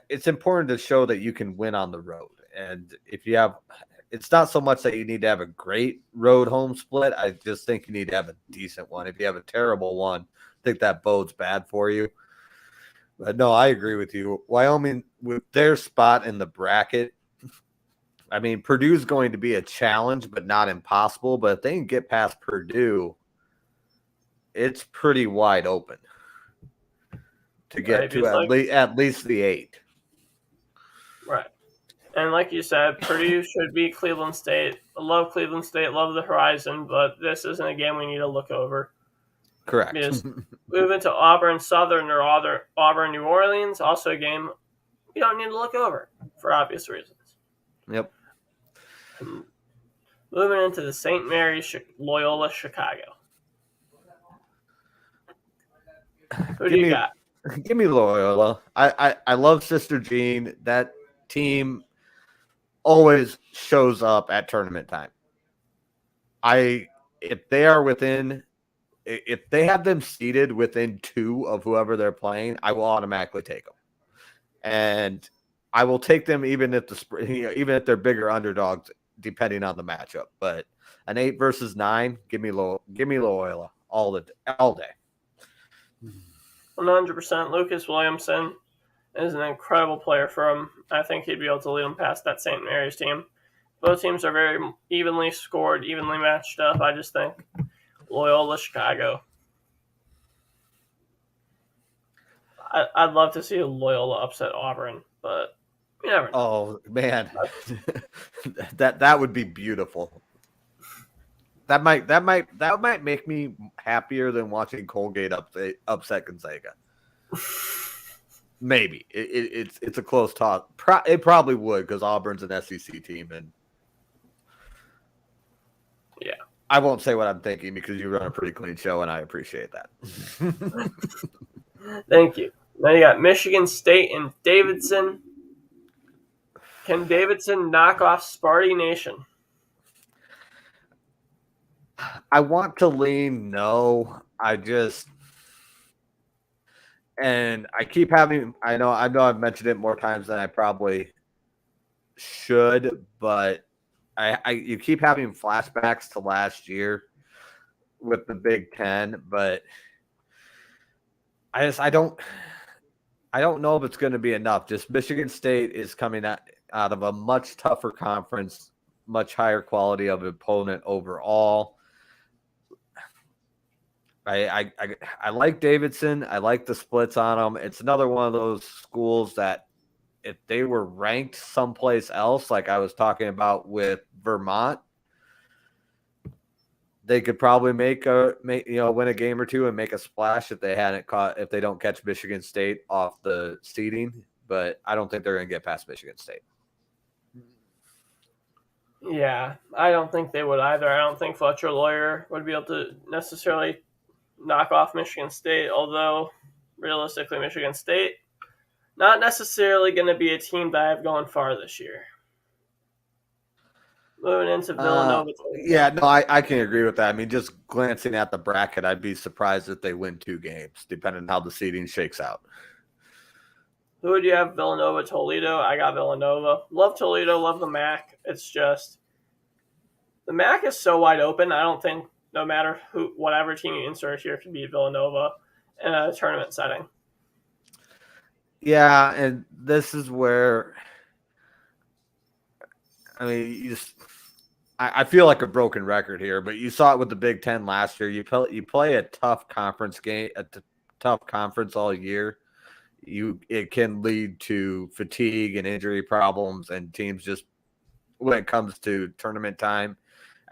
it's important to show that you can win on the road. And if you have, it's not so much that you need to have a great road home split. I just think you need to have a decent one. If you have a terrible one, I think that bodes bad for you. But no, I agree with you. Wyoming, with their spot in the bracket, I mean, Purdue's going to be a challenge, but not impossible. But if they can get past Purdue, it's pretty wide open to get Right, to at least the 8. right. And like you said, Purdue should beat Cleveland State. I love Cleveland State, love the Horizon, but this isn't a game we need to look over. Correct. Because moving to Auburn Southern or Auburn New Orleans, also a game we don't need to look over for obvious reasons. Yep. Moving into the St. Mary's Loyola Chicago. Who do you got? Give me Loyola. I love Sister Jean. That team always shows up at tournament time. If they have them seated within 2 of whoever they're playing, I will automatically take them, and I will take them even if they're bigger underdogs, depending on the matchup. But an 8 versus 9, give me Loyola all day. 100%. Lucas Williamson is an incredible player for him. I think he'd be able to lead them past that St. Mary's team. Both teams are very evenly scored, evenly matched up. I just think Loyola Chicago. I'd love to see Loyola upset Auburn, but you never know. Oh man, that would be beautiful. That might make me happier than watching Colgate upset Gonzaga. Maybe it's a close talk. It probably would, because Auburn's an SEC team, and yeah, I won't say what I'm thinking because you run a pretty clean show, and I appreciate that. Thank you. Now you got Michigan State and Davidson. Can Davidson knock off Sparty Nation? I want to lean no. I keep having. I know I've mentioned it more times than I probably should, but you keep having flashbacks to last year with the Big Ten, but I don't know if it's going to be enough. Just Michigan State is coming out of a much tougher conference, much higher quality of opponent overall. I like Davidson. I like the splits on them. It's another one of those schools that if they were ranked someplace else, like I was talking about with Vermont, they could probably win a game or two and make a splash if they don't catch Michigan State off the seeding. But I don't think they're going to get past Michigan State. Yeah, I don't think they would either. I don't think Fletcher Lawyer would be able to necessarily knock off Michigan State, although realistically Michigan State not necessarily going to be a team that I have gone far this year. Moving into Villanova. Yeah, no, I can agree with that. I mean, just glancing at the bracket, I'd be surprised if they win 2 games, depending on how the seeding shakes out. Who would you have? Villanova, Toledo? I got Villanova. Love Toledo, love the MAC. It's just the MAC is so wide open. I don't think no matter whatever team you insert here can beat Villanova in a tournament setting. Yeah, and this is where I mean, I feel like a broken record here, but you saw it with the Big Ten last year. You play a tough conference game, tough conference all year. It can lead to fatigue and injury problems, and teams just when it comes to tournament time.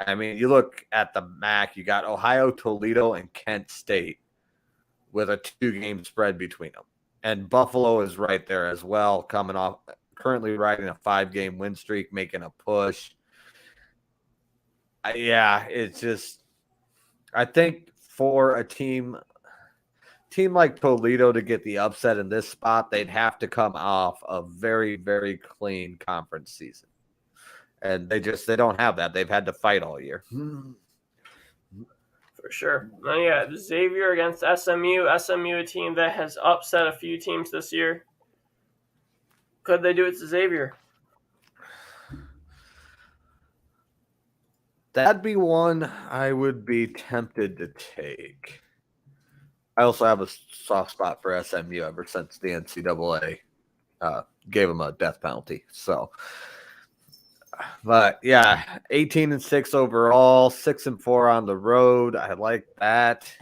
I mean, you look at the MAC, you got Ohio, Toledo, and Kent State with a 2-game spread between them. And Buffalo is right there as well, currently riding a 5-game win streak, making a push. It's just, I think for a team like Toledo to get the upset in this spot, they'd have to come off a very, very clean conference season. And they don't have that. They've had to fight all year. For sure. And Xavier against SMU. SMU, a team that has upset a few teams this year. Could they do it to Xavier? That'd be one I would be tempted to take. I also have a soft spot for SMU ever since the NCAA gave them a death penalty. So, but 18-6 overall, 6-4 on the road. I like that.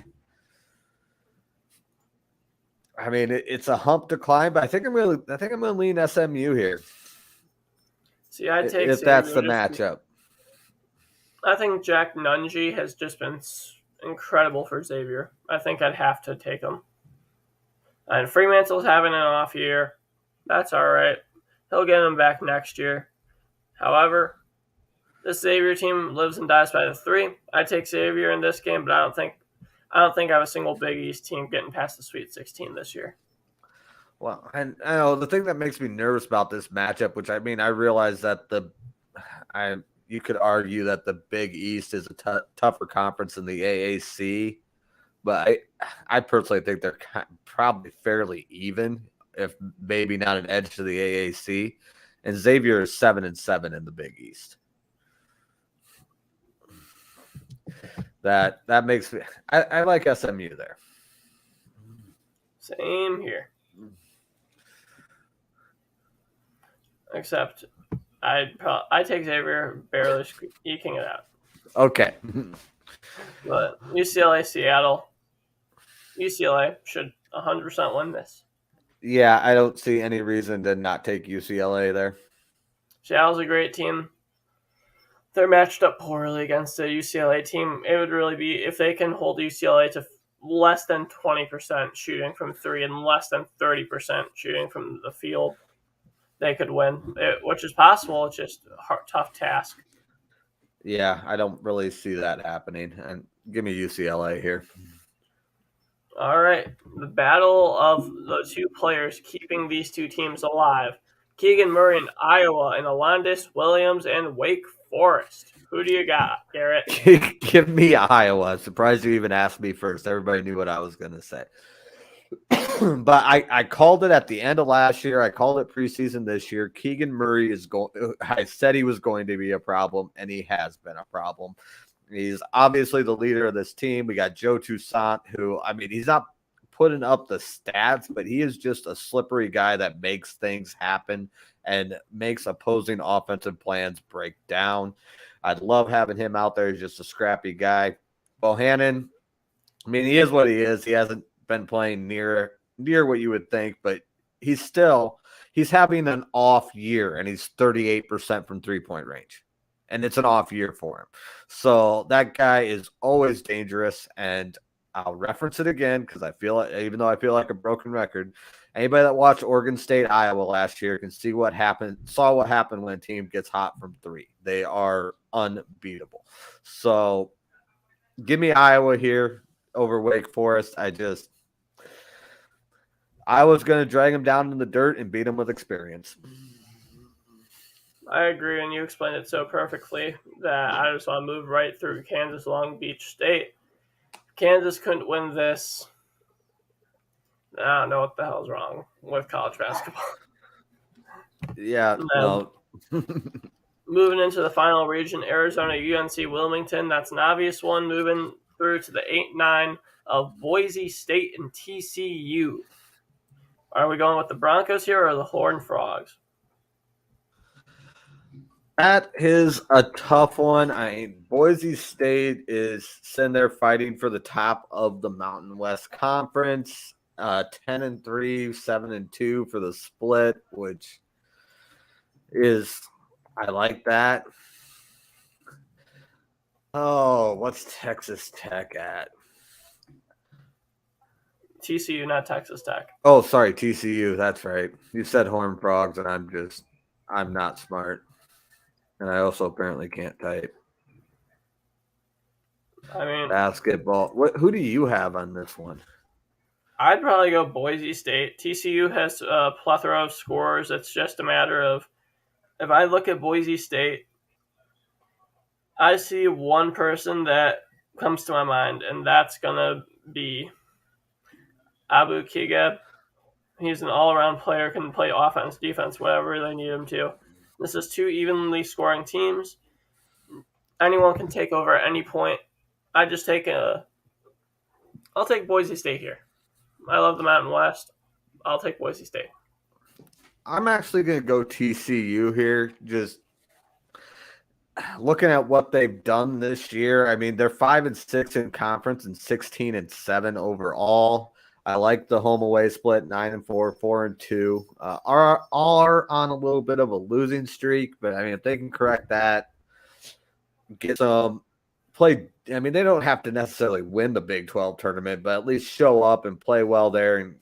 I mean, it's a hump to climb, but I think I'm gonna lean SMU here. See, I'd take if that's the matchup. I think Jack Nungy has just been incredible for Xavier. I think I'd have to take him. And Fremantle's having an off year. That's all right. He'll get him back next year. However, this Xavier team lives and dies by the 3. I take Xavier in this game, but I don't think I have a single Big East team getting past the Sweet 16 this year. Well, and I know the thing that makes me nervous about this matchup, which I realize that you could argue that the Big East is a tougher conference than the AAC, but I personally think they're probably fairly even, if maybe not an edge to the AAC. And Xavier is 7-7 in the Big East. That makes me. I like SMU there. Same here. Except I take Xavier, barely eking it out. Okay. But UCLA, Seattle. UCLA should 100% win this. Yeah, I don't see any reason to not take UCLA there. Seattle's a great team. They're matched up poorly against a UCLA team. It would really be if they can hold UCLA to less than 20% shooting from 3 and less than 30% shooting from the field, they could win, which is possible. It's just a tough task. Yeah, I don't really see that happening. And give me UCLA here. All right. The battle of the two players keeping these two teams alive. Keegan Murray in Iowa and Alondes Williams and Wake Forest. Who do you got, Garrett? Give me Iowa. Surprised you even asked me first. Everybody knew what I was going to say. But I called it at the end of last year. I called it preseason this year. Keegan Murray I said he was going to be a problem, and he has been a problem. He's obviously the leader of this team. We got Joe Toussaint, who, he's not putting up the stats, but he is just a slippery guy that makes things happen and makes opposing offensive plans break down. I'd love having him out there. He's just a scrappy guy. Bohannon, he is what he is. He hasn't been playing near what you would think, but he's having an off year, and he's 38% from 3-point range. And it's an off year for him. So that guy is always dangerous. And I'll reference it again because even though I feel like a broken record, anybody that watched Oregon State, Iowa last year can saw what happened when a team gets hot from 3. They are unbeatable. So give me Iowa here over Wake Forest. Iowa's going to drag them down in the dirt and beat them with experience. I agree, and you explained it so perfectly that I just want to move right through Kansas Long Beach State. Kansas couldn't win this. I don't know what the hell's wrong with college basketball. Yeah, no. Moving into the final region, Arizona, UNC, Wilmington. That's an obvious one. Moving through to the 8-9 of Boise State and TCU. Are we going with the Broncos here or the Horned Frogs? That is a tough one. Boise State is sitting there fighting for the top of the Mountain West Conference. 10-3, 7-2 for the split, which is, I like that. Oh, what's Texas Tech at? TCU, not Texas Tech. Oh, sorry, TCU. That's right. You said Horned Frogs, and I'm not smart. And I also apparently can't type. I mean, basketball. Who do you have on this one? I'd probably go Boise State. TCU has a plethora of scorers. It's just a matter of if I look at Boise State, I see one person that comes to my mind, and that's gonna be Abu Kigab. He's an all-around player, can play offense, defense, whatever they need him to. This is two evenly scoring teams. Anyone can take over at any point. I'll take Boise State here. I love the Mountain West. I'll take Boise State. I'm actually going to go TCU here. Just looking at what they've done this year. I mean, they're 5-6 in conference and 16-7 overall. I like the home away split 9-4, 4-2. Are on a little bit of a losing streak, but I mean, if they can correct that, get some play. I mean, they don't have to necessarily win the Big 12 tournament, but at least show up and play well there and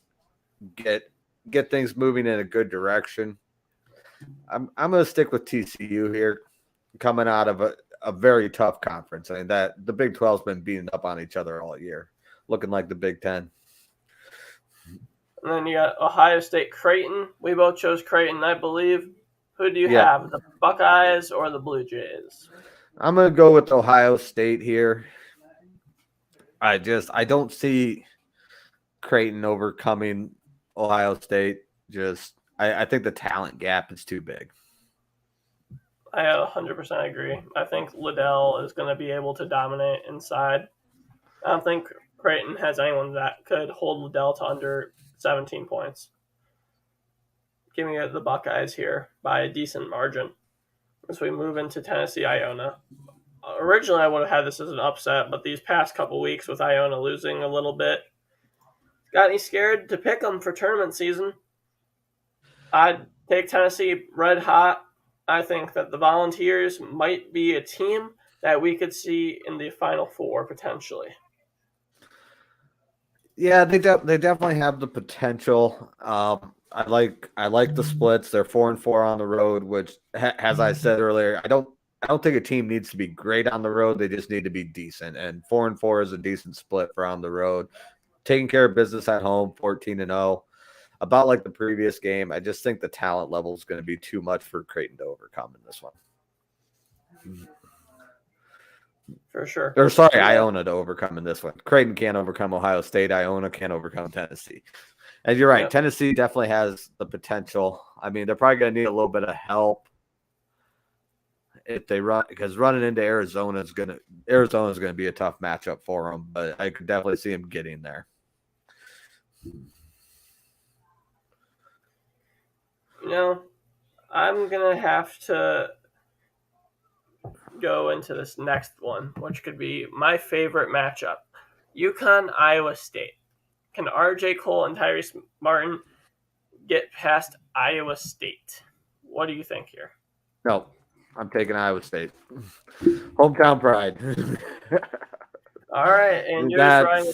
get things moving in a good direction. I'm going to stick with TCU here, coming out of a very tough conference. I mean, that the Big 12's been beating up on each other all year, looking like the Big 10. And then you got Ohio State, Creighton. We both chose Creighton, I believe. Who do you have, the Buckeyes or the Blue Jays? I'm going to go with Ohio State here. I don't see Creighton overcoming Ohio State. I think the talent gap is too big. I 100% agree. I think Liddell is going to be able to dominate inside. I don't think Creighton has anyone that could hold Liddell to under 17 points. Give me the Buckeyes here by a decent margin as we move into Tennessee, Iona. Originally, I would have had this as an upset, but these past couple weeks with Iona losing a little bit, got me scared to pick them for tournament season. I'd take Tennessee red hot. I think that the Volunteers might be a team that we could see in the Final Four potentially. Yeah, they definitely have the potential. I like the splits. They're 4-4 on the road, which, as I said earlier, I don't think a team needs to be great on the road. They just need to be decent, and 4-4 is a decent split for on the road. Taking care of business at home, 14-0. About like the previous game, I just think the talent level is going to be too much for Creighton to overcome in this one. For sure. Or sorry, Iona to overcome in this one. Creighton can't overcome Ohio State. Iona can't overcome Tennessee. And you're right. Yep. Tennessee definitely has the potential. I mean, they're probably going to need a little bit of help if they run, because running into Arizona is going to be a tough matchup for them. But I could definitely see them getting there. You know, I'm going to have to go into this next one, which could be my favorite matchup. UConn, Iowa State. Can RJ Cole and Tyrese Martin get past Iowa State? What do you think here? No, I'm taking Iowa State. Hometown pride. All right, and you're right.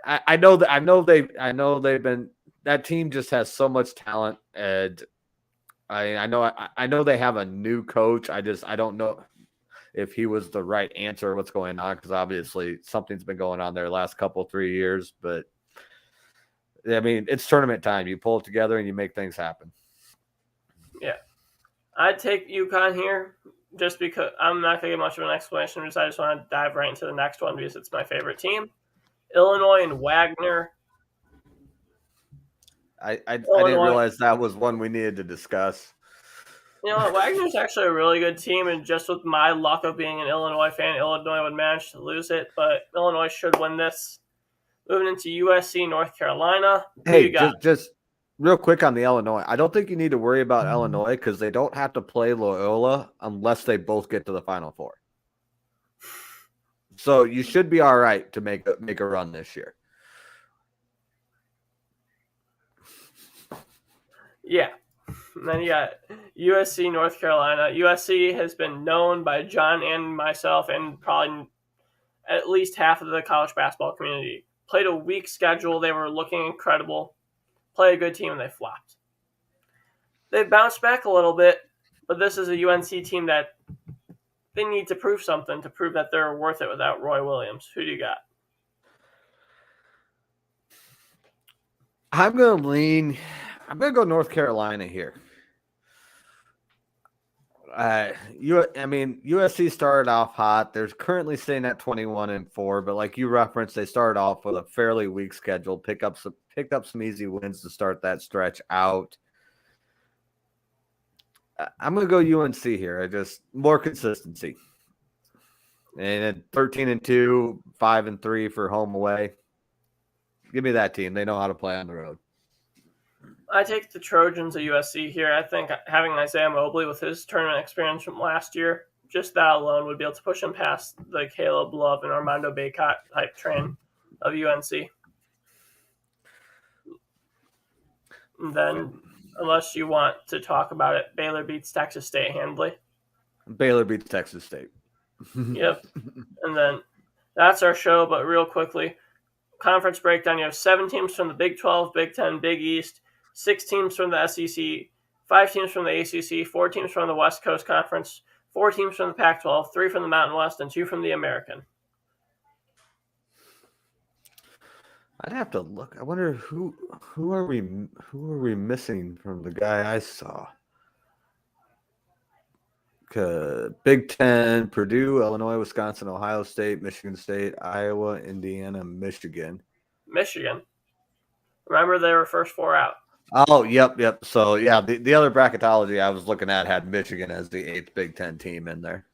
I know they've been, that team just has so much talent, and I know they have a new coach. I don't know if he was the right answer, what's going on, because obviously something's been going on there the last 3 years. But I mean, it's tournament time. You pull it together and you make things happen. Yeah, I'd take UConn here just because I'm not going to give much of an explanation. Because I just want to dive right into the next one because it's my favorite team. Illinois and Wagner. I didn't realize that was one we needed to discuss. You know, Wagner's actually a really good team, and just with my luck of being an Illinois fan, Illinois would manage to lose it, but Illinois should win this. Moving into USC, North Carolina. Hey, just real quick on the Illinois. I don't think you need to worry about Illinois because they don't have to play Loyola unless they both get to the Final Four. So you should be all right to make a run this year. Yeah. And then you got USC, North Carolina. USC has been known by John and myself and probably at least half of the college basketball community played a weak schedule. They were looking incredible. Play a good team, and they flopped. They've bounced back a little bit, but this is a UNC team that they need to prove something to prove that they're worth it without Roy Williams. Who do you got? I'm going to go North Carolina here. USC started off hot. They're currently sitting at 21-4, but like you referenced, they started off with a fairly weak schedule. Picked up some easy wins to start that stretch out. I'm going to go UNC here. Just more consistency. And 13-2, 5-3 for home away. Give me that team. They know how to play on the road. I take the Trojans of USC here. I think having Isaiah Mobley with his tournament experience from last year, just that alone would be able to push him past the Caleb Love and Armando Bacot type train of UNC. And then, unless you want to talk about it, Baylor beats Texas State handily. Baylor beats Texas State. Yep. And then that's our show, but real quickly, conference breakdown. You have 7 teams from the Big 12, Big 10, Big East, 6 teams from the SEC, 5 teams from the ACC, 4 teams from the West Coast Conference, 4 teams from the Pac-12, 3 from the Mountain West, and 2 from the American. I'd have to look. I wonder who are we missing from the guy I saw? Big 10, Purdue, Illinois, Wisconsin, Ohio State, Michigan State, Iowa, Indiana, Michigan. Remember, they were first 4 out. Oh, yep. So, yeah, the other bracketology I was looking at had Michigan as the 8th Big 10 team in there.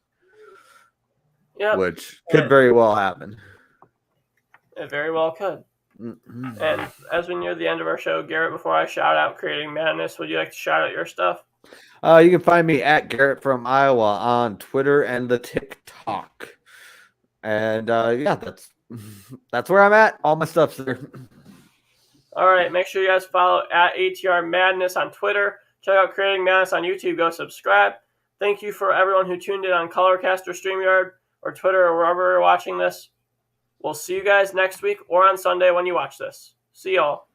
Yep. Which could very well happen. It very well could. Mm-hmm. And as we near the end of our show, Garrett, before I shout out Creating Madness, would you like to shout out your stuff? You can find me at Garrett from Iowa on Twitter and the TikTok. And, that's where I'm at. All my stuff's there. All right, make sure you guys follow at ATR Madness on Twitter. Check out Creating Madness on YouTube. Go subscribe. Thank you for everyone who tuned in on Colorcast or StreamYard or Twitter or wherever you're watching this. We'll see you guys next week or on Sunday when you watch this. See y'all.